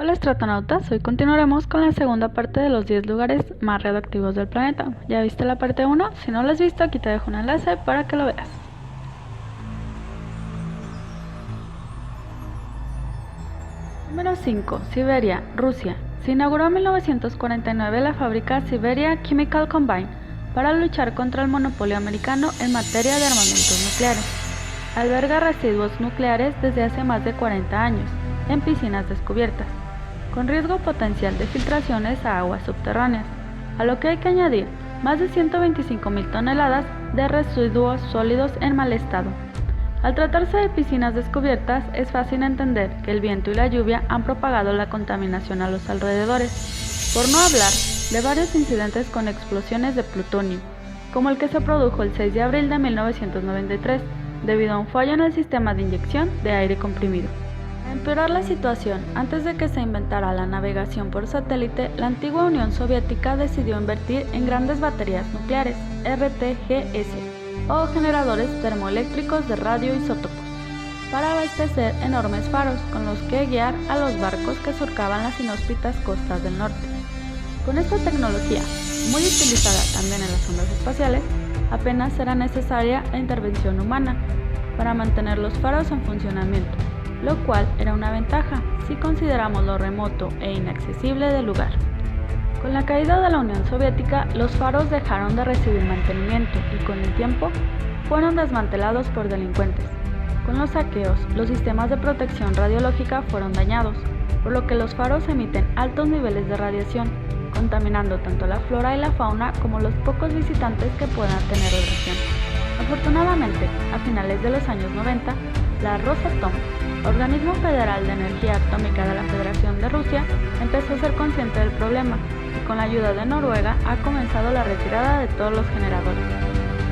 Hola astronautas, hoy continuaremos con la segunda parte de los 10 lugares más radioactivos del planeta. ¿Ya viste la parte 1? Si no lo has visto, aquí te dejo un enlace para que lo veas. Número 5. Siberia, Rusia. Se inauguró en 1949 la fábrica Siberia Chemical Combine para luchar contra el monopolio americano en materia de armamentos nucleares. Alberga residuos nucleares desde hace más de 40 años, en piscinas descubiertas, con riesgo potencial de filtraciones a aguas subterráneas, a lo que hay que añadir más de 125.000 toneladas de residuos sólidos en mal estado. Al tratarse de piscinas descubiertas, es fácil entender que el viento y la lluvia han propagado la contaminación a los alrededores, por no hablar de varios incidentes con explosiones de plutonio, como el que se produjo el 6 de abril de 1993, debido a un fallo en el sistema de inyección de aire comprimido. Para empeorar la situación, antes de que se inventara la navegación por satélite, la antigua Unión Soviética decidió invertir en grandes baterías nucleares, RTGS, o generadores termoeléctricos de radioisótopos, para abastecer enormes faros con los que guiar a los barcos que surcaban las inhóspitas costas del norte. Con esta tecnología, muy utilizada también en las ondas espaciales, apenas era necesaria la intervención humana para mantener los faros en funcionamiento, lo cual era una ventaja si consideramos lo remoto e inaccesible del lugar. Con la caída de la Unión Soviética, los faros dejaron de recibir mantenimiento y con el tiempo fueron desmantelados por delincuentes. Con los saqueos, los sistemas de protección radiológica fueron dañados, por lo que los faros emiten altos niveles de radiación, contaminando tanto la flora y la fauna como los pocos visitantes que puedan tener la región. Afortunadamente, a finales de los años 90, la Rosatom, organismo federal de energía atómica de la Federación de Rusia, empezó a ser consciente del problema y con la ayuda de Noruega ha comenzado la retirada de todos los generadores.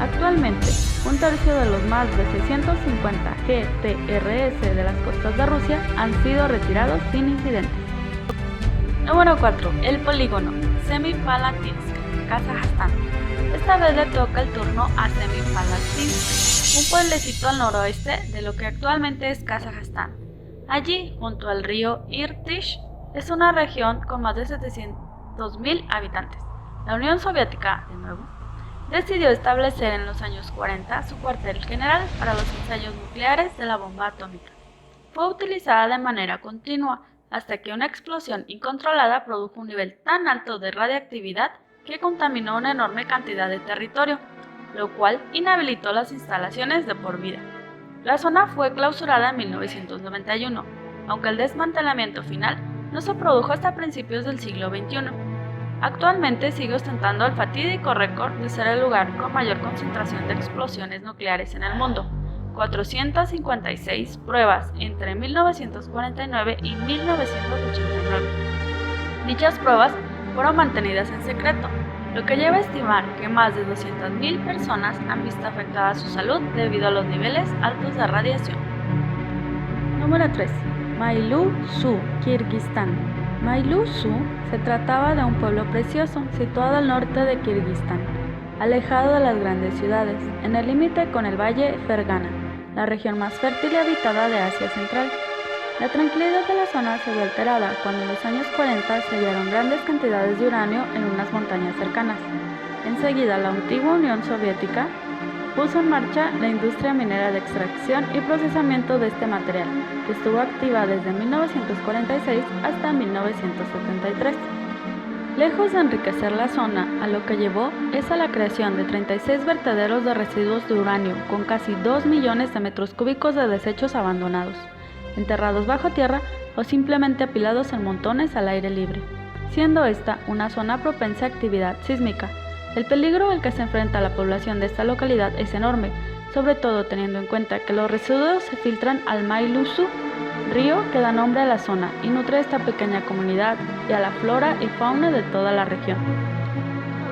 Actualmente, un tercio de los más de 650 GTRS de las costas de Rusia han sido retirados sin incidentes. Número 4. El polígono Semipalatinsk, Kazajstán. Esta vez le toca el turno a Semipalatinsk, un pueblecito al noroeste de lo que actualmente es Kazajstán. Allí, junto al río Irtish, es una región con más de 700.000 habitantes. La Unión Soviética, de nuevo, decidió establecer en los años 40 su cuartel general para los ensayos nucleares de la bomba atómica. Fue utilizada de manera continua hasta que una explosión incontrolada produjo un nivel tan alto de radiactividad que contaminó una enorme cantidad de territorio, lo cual inhabilitó las instalaciones de por vida. La zona fue clausurada en 1991, aunque el desmantelamiento final no se produjo hasta principios del siglo XXI. Actualmente sigue ostentando el fatídico récord de ser el lugar con mayor concentración de explosiones nucleares en el mundo, 456 pruebas entre 1949 y 1989. Dichas pruebas fueron mantenidas en secreto, lo que lleva a estimar que más de 200.000 personas han visto afectada su salud debido a los niveles altos de radiación. Número 3. Mailu-Su, Kirguistán. Mailu-Su se trataba de un pueblo precioso situado al norte de Kirguistán, alejado de las grandes ciudades, en el límite con el valle Fergana, la región más fértil y habitada de Asia Central. La tranquilidad de la zona se vio alterada cuando en los años 40 se hallaron grandes cantidades de uranio en unas montañas cercanas. Enseguida, la antigua Unión Soviética puso en marcha la industria minera de extracción y procesamiento de este material, que estuvo activa desde 1946 hasta 1973. Lejos de enriquecer la zona, a lo que llevó es a la creación de 36 vertederos de residuos de uranio con casi 2 millones de metros cúbicos de desechos abandonados, enterrados bajo tierra o simplemente apilados en montones al aire libre, siendo esta una zona propensa a actividad sísmica. El peligro al que se enfrenta la población de esta localidad es enorme, sobre todo teniendo en cuenta que los residuos se filtran al Mailu-Su, río que da nombre a la zona y nutre a esta pequeña comunidad y a la flora y fauna de toda la región.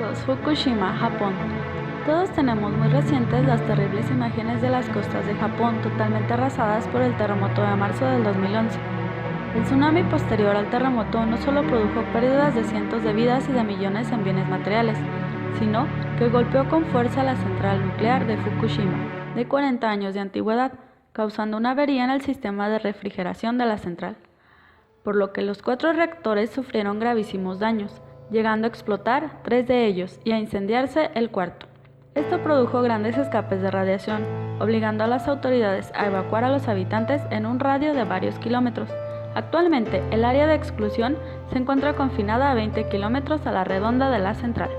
2. Fukushima, Japón. Todos tenemos muy recientes las terribles imágenes de las costas de Japón totalmente arrasadas por el terremoto de marzo del 2011. El tsunami posterior al terremoto no solo produjo pérdidas de cientos de vidas y de millones en bienes materiales, sino que golpeó con fuerza la central nuclear de Fukushima, de 40 años de antigüedad, causando una avería en el sistema de refrigeración de la central. por lo que los 4 reactores sufrieron gravísimos daños, llegando a explotar 3 de ellos y a incendiarse el cuarto. Esto produjo grandes escapes de radiación, obligando a las autoridades a evacuar a los habitantes en un radio de varios kilómetros. Actualmente, el área de exclusión se encuentra confinada a 20 kilómetros a la redonda de la central.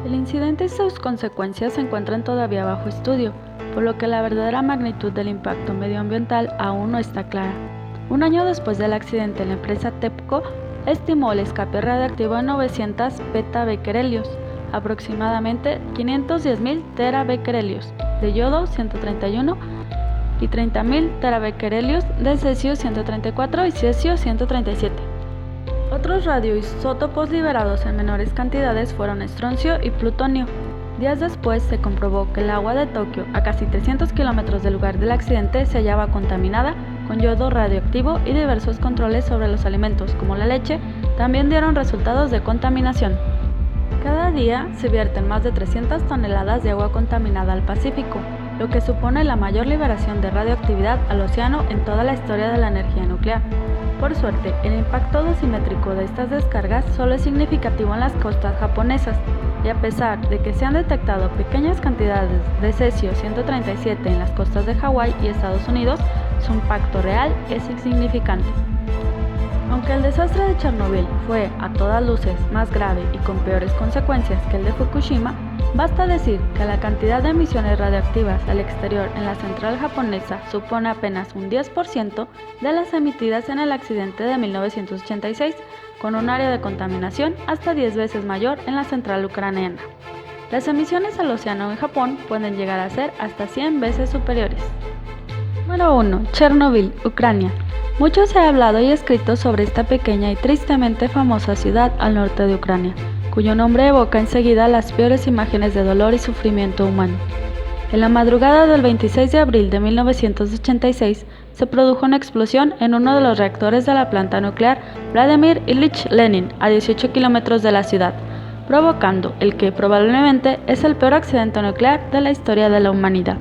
El incidente y sus consecuencias se encuentran todavía bajo estudio, por lo que la verdadera magnitud del impacto medioambiental aún no está clara. Un año después del accidente, la empresa TEPCO estimó el escape radiactivo en 900 petabecquerelios, aproximadamente 510.000 terabecquerelios de yodo 131 y 30.000 terabecquerelios de cesio 134 y cesio 137. Otros radioisótopos liberados en menores cantidades fueron estroncio y plutonio. Días después se comprobó que el agua de Tokio, a casi 300 kilómetros del lugar del accidente, se hallaba contaminada con yodo radioactivo y diversos controles sobre los alimentos, como la leche, también dieron resultados de contaminación. Cada día se vierten más de 300 toneladas de agua contaminada al Pacífico, lo que supone la mayor liberación de radioactividad al océano en toda la historia de la energía nuclear. Por suerte, el impacto dosimétrico de estas descargas solo es significativo en las costas japonesas, y a pesar de que se han detectado pequeñas cantidades de cesio 137 en las costas de Hawái y Estados Unidos, su impacto real es insignificante. Aunque el desastre de Chernobyl fue, a todas luces, más grave y con peores consecuencias que el de Fukushima, basta decir que la cantidad de emisiones radioactivas al exterior en la central japonesa supone apenas un 10% de las emitidas en el accidente de 1986, con un área de contaminación hasta 10 veces mayor en la central ucraniana. Las emisiones al océano en Japón pueden llegar a ser hasta 100 veces superiores. Número 1. Chernobyl, Ucrania. Mucho se ha hablado y escrito sobre esta pequeña y tristemente famosa ciudad al norte de Ucrania, cuyo nombre evoca enseguida las peores imágenes de dolor y sufrimiento humano. En la madrugada del 26 de abril de 1986 se produjo una explosión en uno de los reactores de la planta nuclear Vladimir Ilich Lenin, a 18 kilómetros de la ciudad, provocando el que probablemente es el peor accidente nuclear de la historia de la humanidad.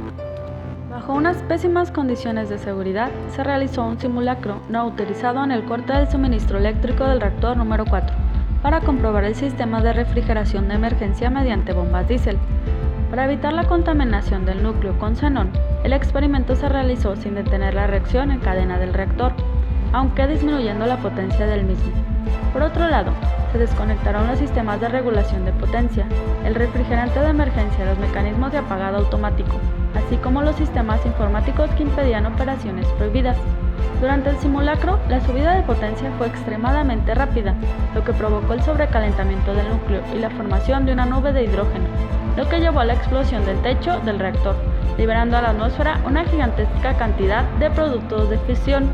Bajo unas pésimas condiciones de seguridad, se realizó un simulacro no autorizado en el corte del suministro eléctrico del reactor número 4 para comprobar el sistema de refrigeración de emergencia mediante bombas diésel. Para evitar la contaminación del núcleo con xenón, el experimento se realizó sin detener la reacción en cadena del reactor, aunque disminuyendo la potencia del mismo. Por otro lado, se desconectaron los sistemas de regulación de potencia, el refrigerante de emergencia y los mecanismos de apagado automático, así como los sistemas informáticos que impedían operaciones prohibidas. Durante el simulacro, la subida de potencia fue extremadamente rápida, lo que provocó el sobrecalentamiento del núcleo y la formación de una nube de hidrógeno, lo que llevó a la explosión del techo del reactor, liberando a la atmósfera una gigantesca cantidad de productos de fisión,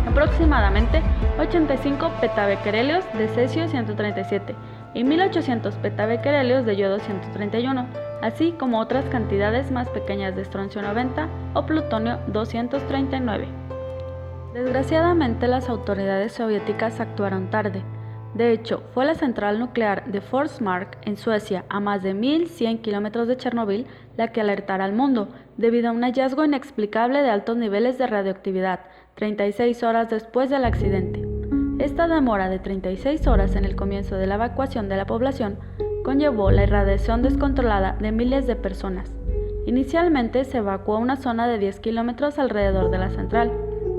aproximadamente 85 petabecquerelios de cesio 137 y 1800 petabecquerelios de yodo 131, así como otras cantidades más pequeñas de estroncio 90 o plutonio 239. Desgraciadamente, las autoridades soviéticas actuaron tarde. De hecho, fue la central nuclear de Forsmark en Suecia, a más de 1100 kilómetros de Chernobyl, la que alertara al mundo, debido a un hallazgo inexplicable de altos niveles de radioactividad, 36 horas después del accidente. Esta demora de 36 horas en el comienzo de la evacuación de la población conllevó la irradiación descontrolada de miles de personas. Inicialmente se evacuó una zona de 10 kilómetros alrededor de la central,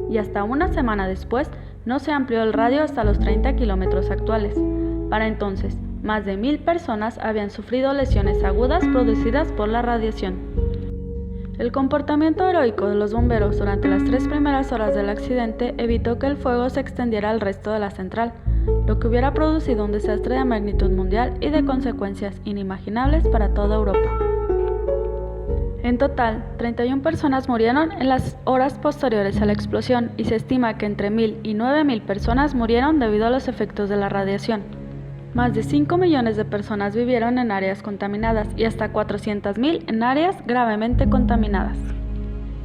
y hasta una semana después no se amplió el radio hasta los 30 kilómetros actuales. Para entonces, más de 1000 personas habían sufrido lesiones agudas producidas por la radiación. El comportamiento heroico de los bomberos durante las 3 primeras horas del accidente evitó que el fuego se extendiera al resto de la central, lo que hubiera producido un desastre de magnitud mundial y de consecuencias inimaginables para toda Europa. En total, 31 personas murieron en las horas posteriores a la explosión y se estima que entre 1000 y 9000 personas murieron debido a los efectos de la radiación. Más de 5 millones de personas vivieron en áreas contaminadas y hasta 400.000 en áreas gravemente contaminadas.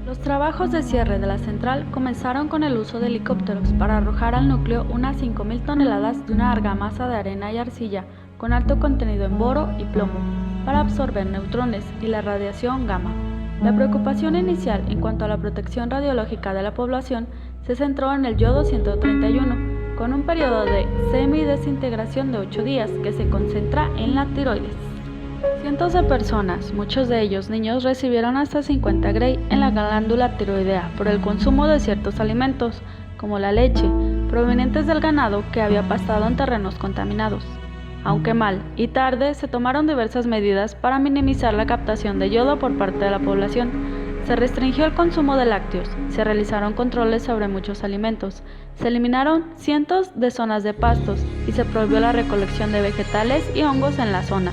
Los trabajos de cierre de la central comenzaron con el uso de helicópteros para arrojar al núcleo unas 5.000 toneladas de una argamasa de arena y arcilla con alto contenido en boro y plomo, para absorber neutrones y la radiación gamma. La preocupación inicial en cuanto a la protección radiológica de la población se centró en el yodo 131, con un periodo de semidesintegración de 8 días que se concentra en la tiroides. Cientos de personas, muchos de ellos niños, recibieron hasta 50 Gray en la glándula tiroidea por el consumo de ciertos alimentos, como la leche, provenientes del ganado que había pastado en terrenos contaminados. Aunque mal y tarde, se tomaron diversas medidas para minimizar la captación de yodo por parte de la población. Se restringió el consumo de lácteos, se realizaron controles sobre muchos alimentos, se eliminaron cientos de zonas de pastos y se prohibió la recolección de vegetales y hongos en la zona.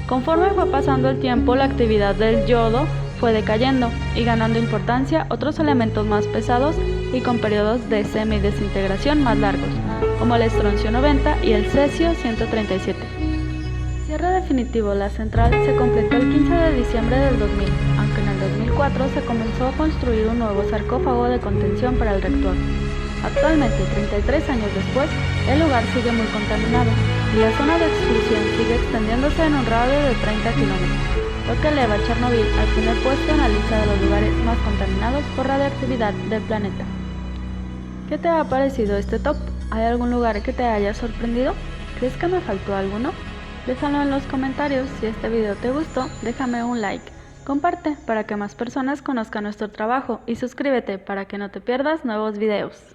Conforme fue pasando el tiempo, la actividad del yodo fue decayendo y ganando importancia otros elementos más pesados y con periodos de semidesintegración más largos, como el estroncio 90 y el cesio 137. El cierre definitivo de la central se completó el 15 de diciembre del 2000, aunque en el 2004 se comenzó a construir un nuevo sarcófago de contención para el reactor. Actualmente, 33 años después, el lugar sigue muy contaminado y la zona de exclusión sigue extendiéndose en un radio de 30 kilómetros, lo que eleva a Chernobyl al primer puesto en la lista de los lugares más contaminados por radioactividad del planeta. ¿Qué te ha parecido este top? ¿Hay algún lugar que te haya sorprendido? ¿Crees que me faltó alguno? Déjalo en los comentarios. Si este video te gustó, déjame un like. Comparte para que más personas conozcan nuestro trabajo y suscríbete para que no te pierdas nuevos videos.